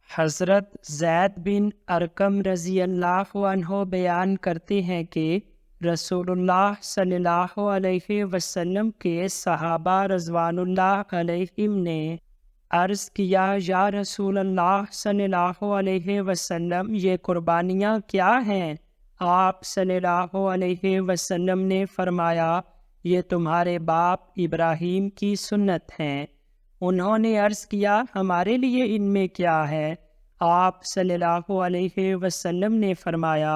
حضرت زید بن ارقم رضی اللہ عنہ بیان کرتے ہیں کہ رسول اللہ صلی اللہ علیہ وسلم کے صحابہ رضوان اللہ علیہم نے عرض کیا، یا رسول اللہ صلی اللہ علیہ وسلم، یہ قربانیاں کیا ہیں؟ آپ صلی اللہ علیہ وسلم نے فرمایا، یہ تمہارے باپ ابراہیم کی سنت ہیں۔ انہوں نے عرض کیا، ہمارے لیے ان میں کیا ہے؟ آپ صلی اللہ علیہ وسلم نے فرمایا،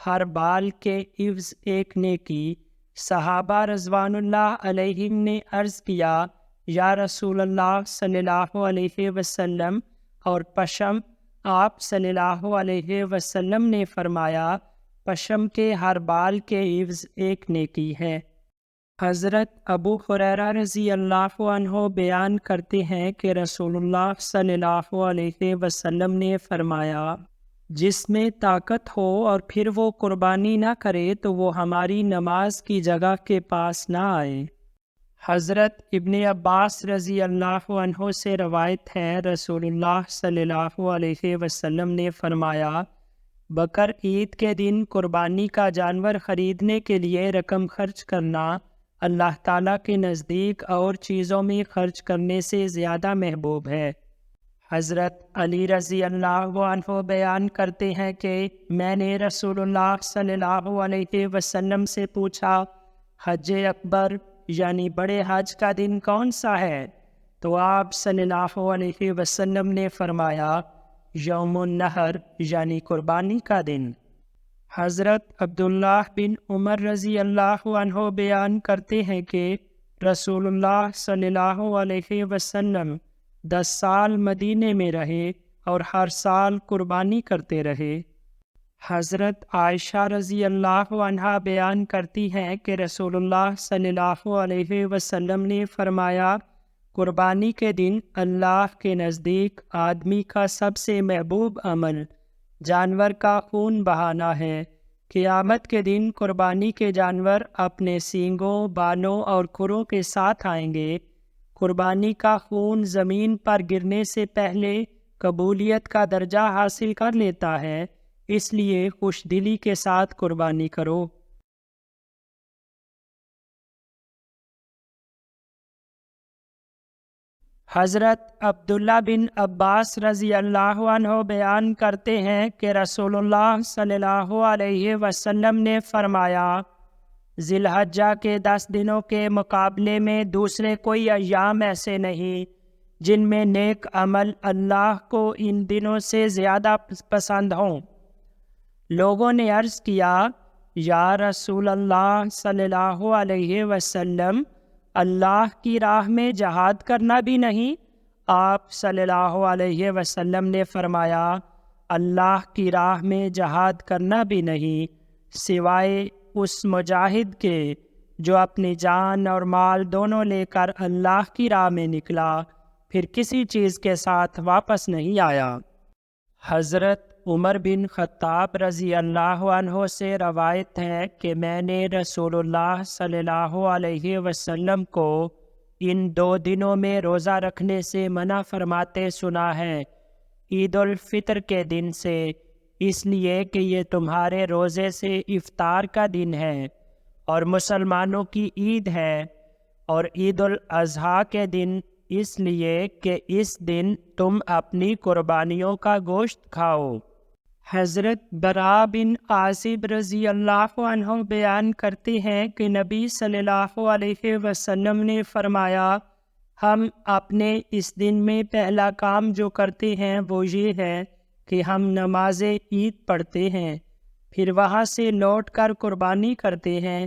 ہر بال کے عوض ایک نیکی۔ صحابہ رضوان اللہ علیہم نے عرض کیا، یا رسول اللہ صلی اللہ علیہ وسلم، اور پشم؟ آپ صلی اللہ علیہ وسلم نے فرمایا، پشم کے ہر بال کے عوض ایک نیکی ہے۔ حضرت ابو ہریرہ رضی اللہ عنہ بیان کرتے ہیں کہ رسول اللہ صلی اللہ علیہ وسلم نے فرمایا، جس میں طاقت ہو اور پھر وہ قربانی نہ کرے تو وہ ہماری نماز کی جگہ کے پاس نہ آئے۔ حضرت ابن عباس رضی اللہ عنہ سے روایت ہے، رسول اللہ صلی اللہ علیہ وسلم نے فرمایا، بقر عید کے دن قربانی کا جانور خریدنے کے لیے رقم خرچ کرنا اللہ تعالیٰ کے نزدیک اور چیزوں میں خرچ کرنے سے زیادہ محبوب ہے۔ حضرت علی رضی اللہ عنہ بیان کرتے ہیں کہ میں نے رسول اللہ صلی اللہ علیہ وسلم سے پوچھا، حج اکبر یعنی بڑے حج کا دن کون سا ہے؟ تو آپ صلی اللہ علیہ وسلم نے فرمایا، یوم النحر یعنی قربانی کا دن۔ حضرت عبداللہ بن عمر رضی اللہ عنہ بیان کرتے ہیں کہ رسول اللہ صلی اللہ علیہ وسلم 10 سال مدینے میں رہے اور ہر سال قربانی کرتے رہے۔ حضرت عائشہ رضی اللہ عنہا بیان کرتی ہیں کہ رسول اللہ صلی اللہ علیہ وسلم نے فرمایا، قربانی کے دن اللہ کے نزدیک آدمی کا سب سے محبوب عمل جانور کا خون بہانا ہے۔ قیامت کے دن قربانی کے جانور اپنے سینگوں، بالوں اور کھروں کے ساتھ آئیں گے۔ قربانی کا خون زمین پر گرنے سے پہلے قبولیت کا درجہ حاصل کر لیتا ہے، اس لیے خوش دلی کے ساتھ قربانی کرو۔ حضرت عبداللہ بن عباس رضی اللہ عنہ بیان کرتے ہیں کہ رسول اللہ صلی اللہ علیہ وسلم نے فرمایا، ذی الحجہ کے 10 دنوں کے مقابلے میں دوسرے کوئی ایام ایسے نہیں جن میں نیک عمل اللہ کو ان دنوں سے زیادہ پسند ہوں۔ لوگوں نے عرض کیا، یا رسول اللہ صلی اللہ علیہ وسلم، اللہ کی راہ میں جہاد کرنا بھی نہیں؟ آپ صلی اللہ علیہ وسلم نے فرمایا، اللہ کی راہ میں جہاد کرنا بھی نہیں، سوائے اس مجاہد کے جو اپنی جان اور مال دونوں لے کر اللہ کی راہ میں نکلا، پھر کسی چیز کے ساتھ واپس نہیں آیا۔ حضرت عمر بن خطاب رضی اللہ عنہ سے روایت ہے کہ میں نے رسول اللہ صلی اللہ علیہ وسلم کو ان 2 دنوں میں روزہ رکھنے سے منع فرماتے سنا ہے، عید الفطر کے دن سے، اس لیے کہ یہ تمہارے روزے سے افطار کا دن ہے اور مسلمانوں کی عید ہے، اور عید الاضحیٰ کے دن اس لیے کہ اس دن تم اپنی قربانیوں کا گوشت کھاؤ۔ حضرت براء بن عازب رضی اللہ عنہ بیان کرتے ہیں کہ نبی صلی اللہ علیہ وسلم نے فرمایا، ہم اپنے اس دن میں پہلا کام جو کرتے ہیں وہ یہ ہے کہ ہم نماز عید پڑھتے ہیں، پھر وہاں سے لوٹ کر قربانی کرتے ہیں۔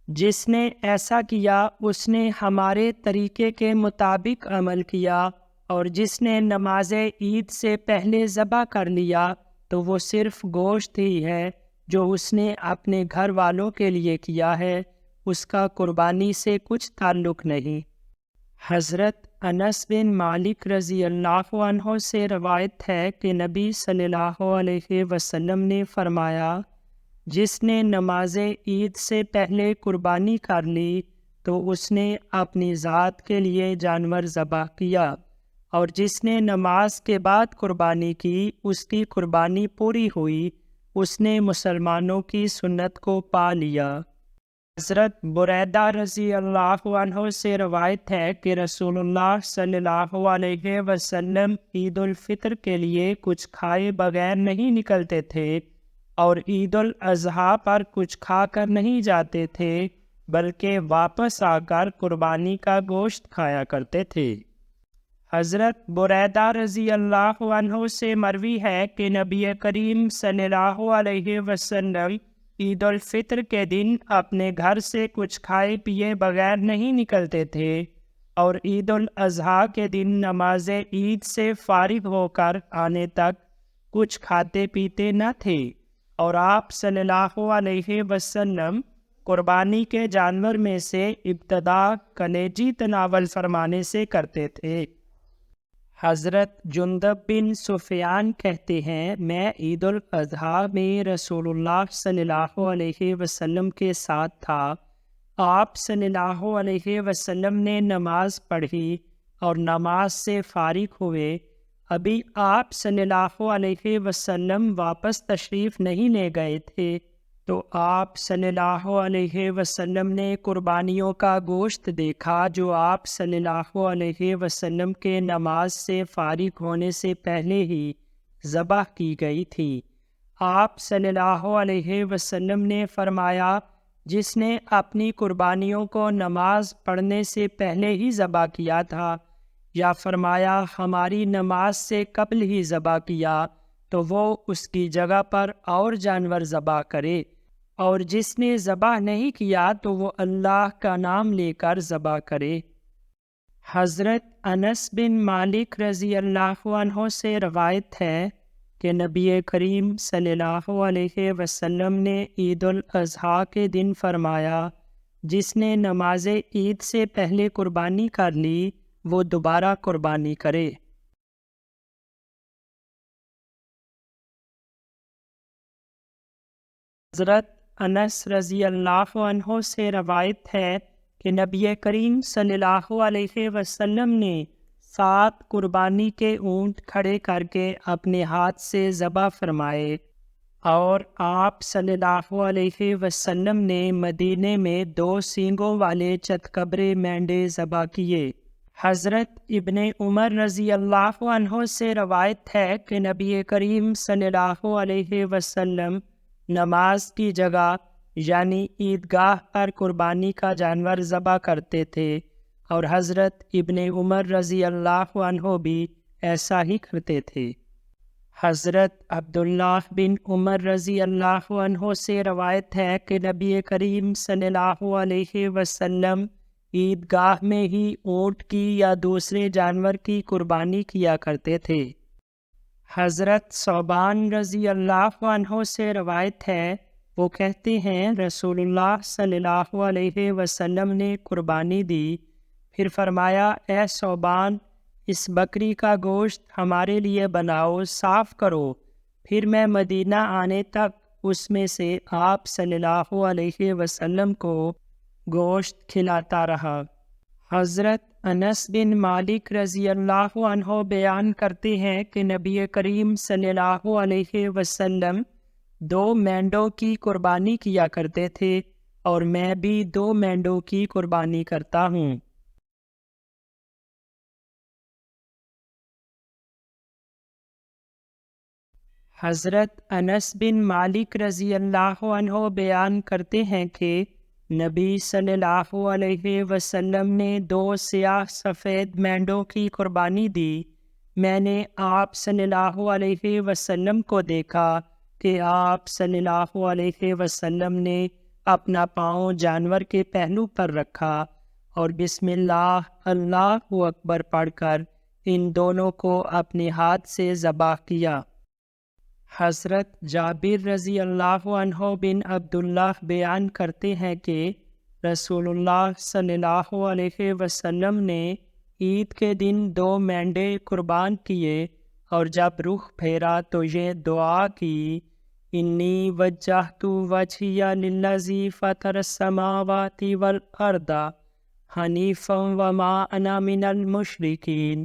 جس نے ایسا کیا اس نے ہمارے طریقے کے مطابق عمل کیا، اور جس نے نماز عید سے پہلے ذبح کر لیا تو وہ صرف گوشت ہی ہے جو اس نے اپنے گھر والوں کے لیے کیا ہے، اس کا قربانی سے کچھ تعلق نہیں۔ حضرت انس بن مالک رضی اللہ عنہ سے روایت ہے کہ نبی صلی اللہ علیہ وسلم نے فرمایا، جس نے نماز عید سے پہلے قربانی کر لی تو اس نے اپنی ذات کے لیے جانور ذبح کیا، اور جس نے نماز کے بعد قربانی کی اس کی قربانی پوری ہوئی، اس نے مسلمانوں کی سنت کو پا لیا۔ حضرت بریدہ رضی اللہ عنہ سے روایت ہے کہ رسول اللہ صلی اللہ علیہ وسلم عید الفطر کے لیے کچھ کھائے بغیر نہیں نکلتے تھے اور عید الاضحیٰ پر کچھ کھا کر نہیں جاتے تھے، بلکہ واپس آ کر قربانی کا گوشت کھایا کرتے تھے۔ حضرت بریدہ رضی اللہ عنہ سے مروی ہے کہ نبی کریم صلی اللہ علیہ وسلم عید الفطر کے دن اپنے گھر سے کچھ کھائے پیے بغیر نہیں نکلتے تھے اور عید الاضحیٰ کے دن نماز عید سے فارغ ہو کر آنے تک کچھ کھاتے پیتے نہ تھے، اور آپ صلی اللہ علیہ وسلم قربانی کے جانور میں سے ابتدا کلیجی تناول فرمانے سے کرتے تھے۔ حضرت جندب بن سفیان کہتے ہیں، میں عید الاضحیٰ میں رسول اللہ صلی اللہ علیہ وسلم کے ساتھ تھا۔ آپ صلی اللہ علیہ وسلم نے نماز پڑھی اور نماز سے فارغ ہوئے۔ ابھی آپ صلی اللہ علیہ وسلم واپس تشریف نہیں لے گئے تھے تو آپ صلی اللہ علیہ وسلم نے قربانیوں کا گوشت دیکھا جو آپ صلی اللہ علیہ وسلم کے نماز سے فارغ ہونے سے پہلے ہی ذبح کی گئی تھی۔ آپ صلی اللہ علیہ وسلم نے فرمایا، جس نے اپنی قربانیوں کو نماز پڑھنے سے پہلے ہی ذبح کیا تھا، یا فرمایا ہماری نماز سے قبل ہی ذبح کیا، تو وہ اس کی جگہ پر اور جانور ذبح کرے، اور جس نے ذبح نہیں کیا تو وہ اللہ کا نام لے کر ذبح کرے۔ حضرت انس بن مالک رضی اللہ عنہ سے روایت ہے کہ نبی کریم صلی اللہ علیہ وسلم نے عید الاضحیٰ کے دن فرمایا، جس نے نماز عید سے پہلے قربانی کر لی وہ دوبارہ قربانی کرے۔ حضرت انس رضی اللہ عنہ سے روایت ہے کہ نبی کریم صلی اللہ علیہ وسلم نے 7 قربانی کے اونٹ کھڑے کر کے اپنے ہاتھ سے ذبح فرمائے، اور آپ صلی اللہ علیہ وسلم نے مدینے میں 2 سینگوں والے چتکبرے مینڈے ذبح کیے۔ حضرت ابن عمر رضی اللہ عنہ سے روایت ہے کہ نبی کریم صلی اللہ علیہ وسلم نماز کی جگہ یعنی عیدگاہ پر قربانی کا جانور ذبح کرتے تھے، اور حضرت ابن عمر رضی اللہ عنہ بھی ایسا ہی کرتے تھے۔ حضرت عبداللہ بن عمر رضی اللہ عنہ سے روایت ہے کہ نبی کریم صلی اللہ علیہ وسلم عیدگاہ میں ہی اونٹ کی یا دوسرے جانور کی قربانی کیا کرتے تھے۔ حضرت ثوبان رضی اللہ عنہ سے روایت ہے، وہ کہتے ہیں رسول اللہ صلی اللہ علیہ وسلم نے قربانی دی، پھر فرمایا اے ثوبان، اس بکری کا گوشت ہمارے لیے بناؤ، صاف کرو۔ پھر میں مدینہ آنے تک اس میں سے آپ صلی اللہ علیہ وسلم کو گوشت کھلاتا رہا۔ حضرت انس بن مالک رضی اللہ عنہ بیان کرتے ہیں کہ نبی کریم صلی اللہ علیہ وسلم 2 مینڈوں کی قربانی کیا کرتے تھے، اور میں بھی 2 مینڈوں کی قربانی کرتا ہوں۔ حضرت انس بن مالک رضی اللہ عنہ بیان کرتے ہیں کہ نبی صلی اللہ علیہ وسلم نے 2 سیاہ سفید مینڈوں کی قربانی دی۔ میں نے آپ صلی اللہ علیہ وسلم کو دیکھا کہ آپ صلی اللہ علیہ وسلم نے اپنا پاؤں جانور کے پہلو پر رکھا اور بسم اللہ اللہ اکبر پڑھ کر ان دونوں کو اپنے ہاتھ سے ذبح کیا۔ حضرت جابر رضی اللہ عنہ بن عبداللہ بیان کرتے ہیں کہ رسول اللہ صلی اللہ علیہ وسلم نے عید کے دن 2 مینڈے قربان کیے، اور جب رخ پھیرا تو یہ دعا کی، انی وجہت وجہی للذی فطر السماوات والارض حنیفا وما انا من المشرکین۔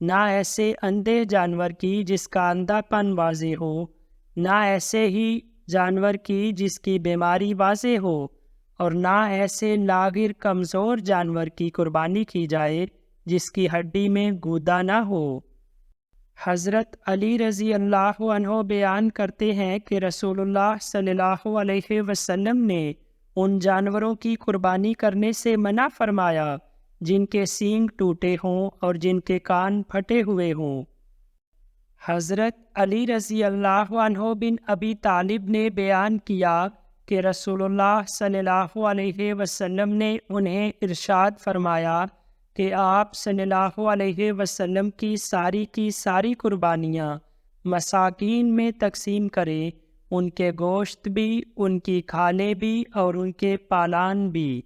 نہ ایسے اندھے جانور کی جس کا اندھا پن واضح ہو، نہ ایسے ہی جانور کی جس کی بیماری واضح ہو، اور نہ ایسے لاغر کمزور جانور کی قربانی کی جائے جس کی ہڈی میں گودا نہ ہو۔ حضرت علی رضی اللہ عنہ بیان کرتے ہیں کہ رسول اللہ صلی اللہ علیہ وسلم نے ان جانوروں کی قربانی کرنے سے منع فرمایا جن کے سینگ ٹوٹے ہوں اور جن کے کان پھٹے ہوئے ہوں۔ حضرت علی رضی اللہ عنہ بن ابی طالب نے بیان کیا کہ رسول اللہ صلی اللہ علیہ وسلم نے انہیں ارشاد فرمایا کہ آپ صلی اللہ علیہ وسلم کی ساری قربانیاں مساکین میں تقسیم کریں، ان کے گوشت بھی، ان کی کھالیں بھی اور ان کے پالان بھی۔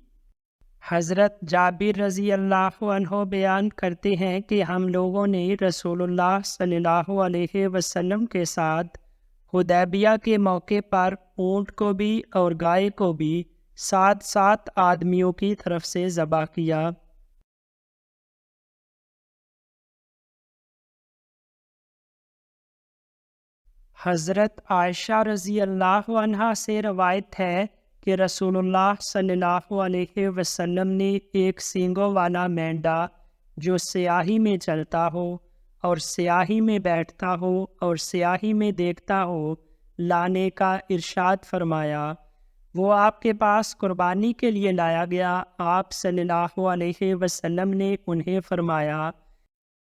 حضرت جابر رضی اللہ عنہ بیان کرتے ہیں کہ ہم لوگوں نے رسول اللہ صلی اللہ علیہ وسلم کے ساتھ حدیبیہ کے موقع پر اونٹ کو بھی اور گائے کو بھی 7 آدمیوں کی طرف سے ذبح کیا۔ حضرت عائشہ رضی اللہ عنہا سے روایت ہے کہ رسول اللہ صلی اللہ علیہ وسلم نے ایک سینگوں والا مینڈا جو سیاہی میں چلتا ہو اور سیاہی میں بیٹھتا ہو اور سیاہی میں دیکھتا ہو لانے کا ارشاد فرمایا۔ وہ آپ کے پاس قربانی کے لیے لایا گیا۔ آپ صلی اللہ علیہ وسلم نے انہیں فرمایا،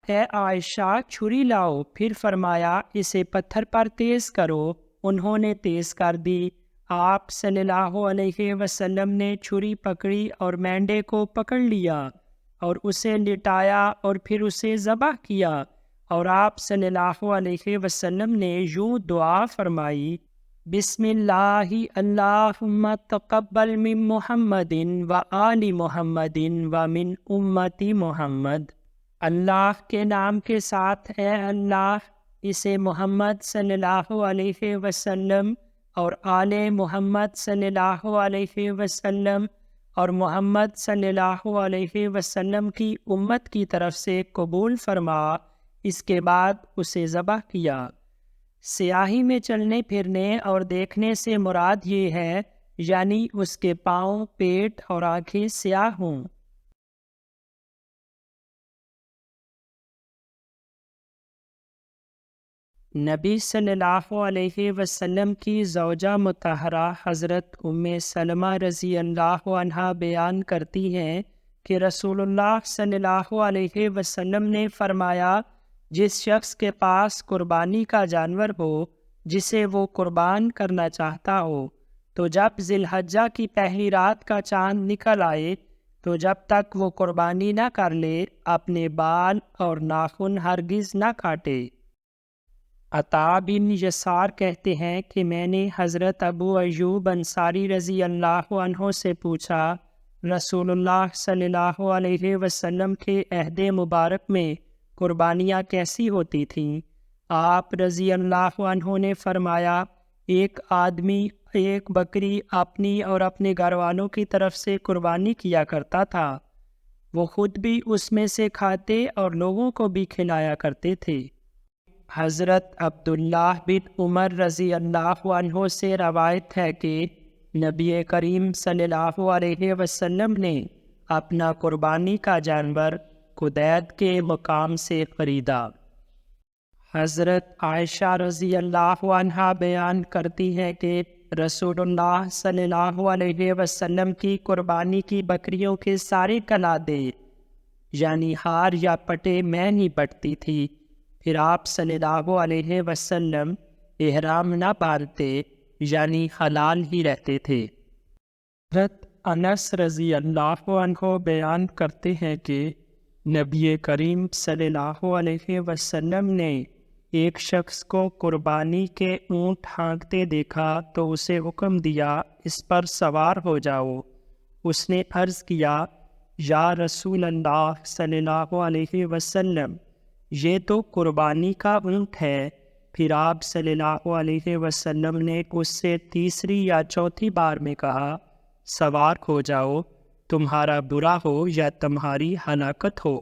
اے عائشہ چھری لاؤ، پھر فرمایا اسے پتھر پر تیز کرو۔ انہوں نے تیز کر دی۔ آپ صلی اللہ علیہ وسلم نے چھری پکڑی اور مینڈے کو پکڑ لیا اور اسے لٹایا اور پھر اسے ذبح کیا، اور آپ صلی اللہ علیہ وسلم نے یوں دعا فرمائی، بسم اللہ اللہم تقبل من محمد و آل محمد و من امتی محمد۔ اللہ کے نام کے ساتھ، اے اللہ اسے محمد صلی اللہ علیہ وسلم اور آل محمد صلی اللہ علیہ وسلم اور محمد صلی اللہ علیہ وسلم کی امت کی طرف سے قبول فرما۔ اس کے بعد اسے ذبح کیا۔ سیاہی میں چلنے پھرنے اور دیکھنے سے مراد یہ ہے یعنی اس کے پاؤں، پیٹ اور آنکھیں سیاہ ہوں۔ نبی صلی اللہ علیہ وسلم کی زوجہ مطہرہ حضرت ام سلمہ رضی اللہ عنہا بیان کرتی ہیں کہ رسول اللہ صلی اللہ علیہ وسلم نے فرمایا، جس شخص کے پاس قربانی کا جانور ہو جسے وہ قربان کرنا چاہتا ہو، تو جب ذی الحجہ کی پہلی رات کا چاند نکل آئے تو جب تک وہ قربانی نہ کر لے اپنے بال اور ناخن ہرگز نہ کاٹے۔ عطا بن یسار کہتے ہیں کہ میں نے حضرت ابو ایوب انصاری رضی اللہ عنہ سے پوچھا، رسول اللہ صلی اللہ علیہ وسلم کے عہد مبارک میں قربانیاں کیسی ہوتی تھیں؟ آپ رضی اللہ عنہ نے فرمایا، ایک آدمی ایک بکری اپنی اور اپنے گھر والوں کی طرف سے قربانی کیا کرتا تھا، وہ خود بھی اس میں سے کھاتے اور لوگوں کو بھی کھلایا کرتے تھے۔ حضرت عبداللہ بن عمر رضی اللہ عنہ سے روایت ہے کہ نبی کریم صلی اللہ علیہ وسلم نے اپنا قربانی کا جانور قدید کے مقام سے خریدا۔ حضرت عائشہ رضی اللہ عنہا بیان کرتی ہے کہ رسول اللہ صلی اللہ علیہ وسلم کی قربانی کی بکریوں کے سارے کلادے یعنی ہار یا پٹے میں نہیں بٹتی تھی، پھر آپ صلی اللہ علیہ وسلم احرام نہ باندھتے یعنی حلال ہی رہتے تھے۔ حضرت انس رضی اللہ عنہ بیان کرتے ہیں کہ نبی کریم صلی اللہ علیہ وسلم نے ایک شخص کو قربانی کے اونٹ ہانکتے دیکھا تو اسے حکم دیا، اس پر سوار ہو جاؤ۔ اس نے عرض کیا، یا رسول اللہ صلی اللہ علیہ وسلم، یہ تو قربانی کا اونٹ ہے۔ پھر آپ صلی اللہ علیہ وسلم نے اس سے تیسری یا چوتھی بار میں کہا، سوار ہو جاؤ، تمہارا برا ہو یا تمہاری ہلاکت ہو۔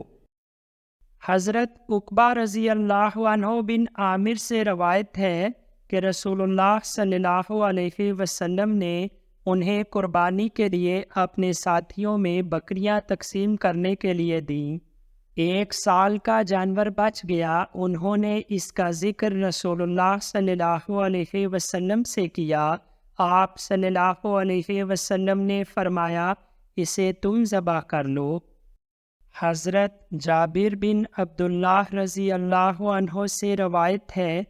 حضرت عقبہ رضی اللہ عنہ بن عامر سے روایت ہے کہ رسول اللہ صلی اللہ علیہ وسلم نے انہیں قربانی کے لیے اپنے ساتھیوں میں بکریاں تقسیم کرنے کے لیے دیں۔ 1 سال کا جانور بچ گیا، انہوں نے اس کا ذکر رسول اللہ صلی اللہ علیہ وسلم سے کیا۔ آپ صلی اللہ علیہ وسلم نے فرمایا، اسے تم ذبح کر لو۔ حضرت جابر بن عبداللہ رضی اللہ عنہ سے روایت ہے،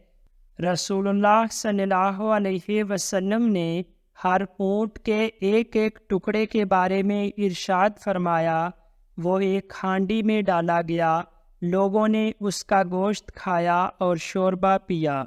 رسول اللہ صلی اللہ علیہ وسلم نے ہر اونٹ کے ایک ایک ٹکڑے کے بارے میں ارشاد فرمایا، وہ ایک ہانڈی میں ڈالا گیا، لوگوں نے اس کا گوشت کھایا اور شوربہ پیا۔